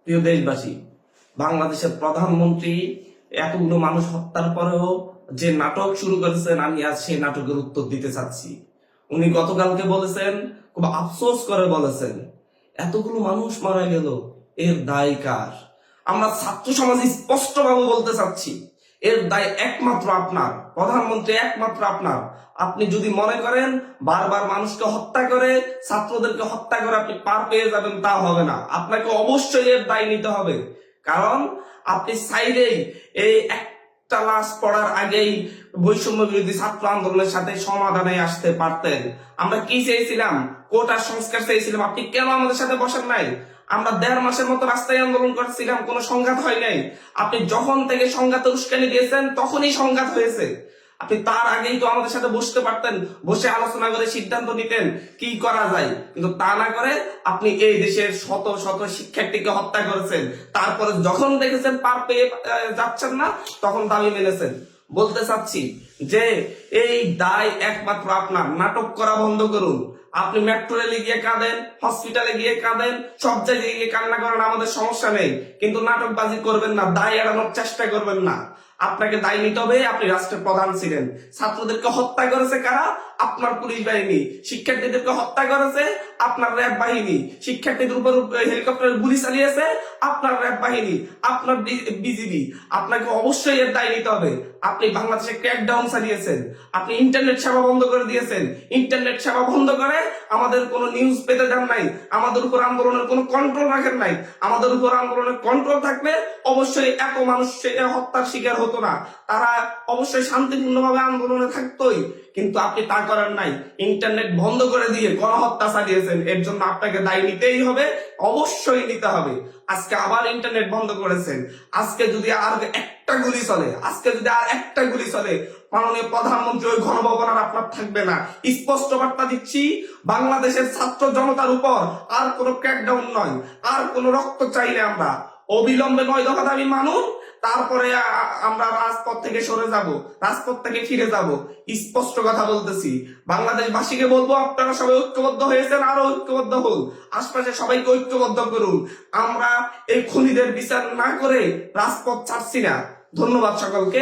প্রিয় দেশবাসী, বাংলাদেশের প্রধানমন্ত্রী এতগুলো মানুষ হত্যার পরেও যে নাটক শুরু করেছেন, আমি আজ সেই নাটকের উত্তর দিতে চাচ্ছি। উনি গতকালকে বলেছেন, খুব আফসোস করে বলেছেন, এতগুলো মানুষ মারা গেল, এর দায় কার? আমরা ছাত্র সমাজ স্পষ্টভাবে বলতে চাচ্ছি, এর দায় একমাত্র আপনার, প্রধানমন্ত্রী একমাত্র আপনার। আপনি যদি মনে করেন বারবার মানুষকে হত্যা করে, ছাত্রদেরকে হত্যা করে আপনি পার পেয়ে যাবেন, তা হবে না। আপনাকে অবশ্যই এর দায় নিতে হবে। কারণ আপনি চাইলেই এই একটা লাশ পড়ার আগেই বৈষম্য বিরোধী ছাত্র আন্দোলনের সাথে সমাধানে আসতে পারতেন। আমরা কি চেয়েছিলাম? কোটার সংস্কার চেয়েছিলাম। আপনি কেন আমাদের সাথে বসেন নাই? আমরা 1.5 মাসের মতো রাস্তায় আন্দোলন করছিলাম, কোনো সংঘাত হয় নাই। আপনি যখন থেকে সংঘাতের উস্কানি দিয়েছেন তখনই সংঘাত হয়েছে। আপনি তার আগেই তো আমাদের সাথে বসতে পারতেন, বসে আলোচনা করে সিদ্ধান্ত নিতেন কি করা যায়। কিন্তু তা না করে আপনি এই দেশের শত শত শিক্ষার্থীকে হত্যা করেছেন। তারপরে যখন দেখেছেন পার পেয়ে যাচ্ছেন না, তখন দাবি মেনেছেন। বলতে চাচ্ছি যে এই দায় একমাত্র আপনার। নাটক করা বন্ধ করুন। আপনি মেট্রো রেলে গিয়ে কাঁদেন, হসপিটালে গিয়ে কাঁদেন, সব জায়গায় গিয়ে কান্না করেন, আমাদের সমস্যা নেই। কিন্তু নাটকবাজি করবেন না, দায় এড়ানোর চেষ্টা করবেন না। আপনাকে দায় নিতে হবে। আপনি রাষ্ট্রের প্রধান ছিলেন। ছাত্রদেরকে হত্যা করেছে কারা? আপনার পুলিশ বাহিনী। শিক্ষার্থীদেরকে হত্যা করেছে আপনার র্যাব বাহিনী। শিক্ষার্থীদের উপর হেলিকপ্টারের গুলি চালিয়েছে আপনার র্যাব বাহিনী, আপনার বিজিবি। আপনাকে অবশ্যই এর দায় নিতে হবে। আপনি বাংলাদেশে ক্র্যাকডাউন চালিয়েছেন, আপনি ইন্টারনেট সেবা বন্ধ করে দিয়েছেন। ইন্টারনেট সেবা বন্ধ করে আমাদের কোনো নিউজ পেতে দেন নাই, আমাদের উপর আন্দোলনের কোনো কন্ট্রোল রাখেন নাই। আমাদের উপর আন্দোলনের কন্ট্রোল থাকলে অবশ্যই এত মানুষ হত্যার শিকার হতো না, তারা অবশ্যই শান্তিপূর্ণভাবে আন্দোলনে থাকতোই। কিন্তু আপনি তা করেন নাই। ইন্টারনেট বন্ধ করে দিয়ে গণহত্যা চালিয়েছেন। এর জন্য আপনাকে দায় নিতেই হবে, অবশ্যই নিতে হবে। আজকে আবার ইন্টারনেট বন্ধ করেছেন। আজকে যদি আর একটা গুলি চলে, মাননীয় প্রধানমন্ত্রী ওই গণভবন আর আপনার থাকবে না। স্পষ্ট বার্তা দিচ্ছি, বাংলাদেশের ছাত্র জনতার উপর আর কোনো ক্র্যাকডাউন নয়, আর কোনো রক্ত চাই না আমরা। অবিলম্বে 9 দফা দাবি মানুন, তারপরে আমরা রাজপথ থেকে সরে যাব, রাজপথ থেকে ফিরে যাব। স্পষ্ট কথা বলতেছি, বাংলাদেশবাসীকে বলবো, আপনারা সবাই ঐক্যবদ্ধ হয়েছেন, আরো ঐক্যবদ্ধ হন। আশপাশে সবাইকে ঐক্যবদ্ধ করুন। আমরা এই খুনিদের বিচার না করে রাজপথ ছাড়ছি না। ধন্যবাদ সকলকে।